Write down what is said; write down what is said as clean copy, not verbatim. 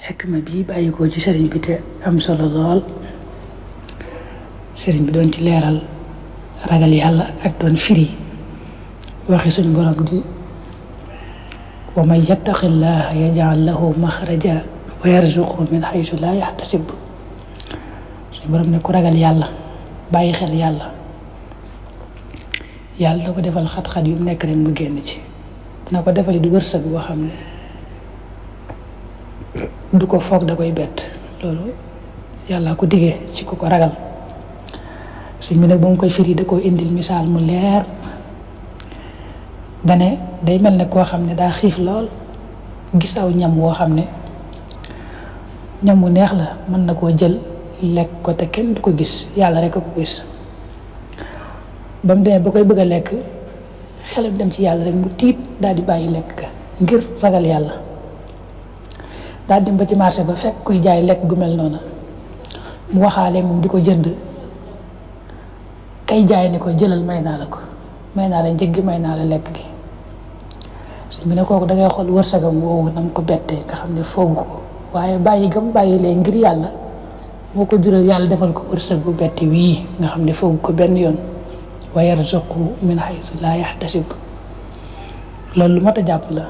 xikma bi bàyyi ko ci sëriñ bi te am solo lool sëriñ bi doon ci leeral ragal yàlla ak doon firi waxi suñ borom di wa man yattaqillaha yaj'al lahu maxraja wa yarzuqhu min haythu la yaxtasib suñ borom ne ku ragal yàlla bàyyi xel yàlla yàlla da ko defal xat-xat yu mu nekk rek mu génn ci dina ko defali di wërsëg boo xam ne du ko foog da koy bett loolu yàlla ko diggee ci ku ko ragal suñ bi nag ba mu koy firi da koo indil misaal mu leer dane day mel ne koo xam ne daa xiif lool gis aw ñam woo xam ne ñam wu neex la mën na koo jël lekk ko te kenn du ko gis yàlla rek a ko gis ba mu demee ba koy bëgg a lekk xelam dem ci yàlla rek mu tiit daal di bàyyi lekk ka ngir ragal yàlla daal dem ba ci marché ba fekk kuy jaay lekk gu mel noonu mu waxaale moom di ko jënd kay jaay ne ko jëlal may naa la ko may naa la njëg gi may naa la lekk gi suñ bi ne kooku dangay xool wërsëgam woowu na mu ko bettee nga xam ne foogu ko waaye bàyyi gam bàyyi lee ngir yàlla moo ko jural yàlla defal ko wërsëg bu betti wii nga xam ne foogu ko benn yoon wa yarzuqhu min haythu la yaxtasib loolu lu mat a jàpp la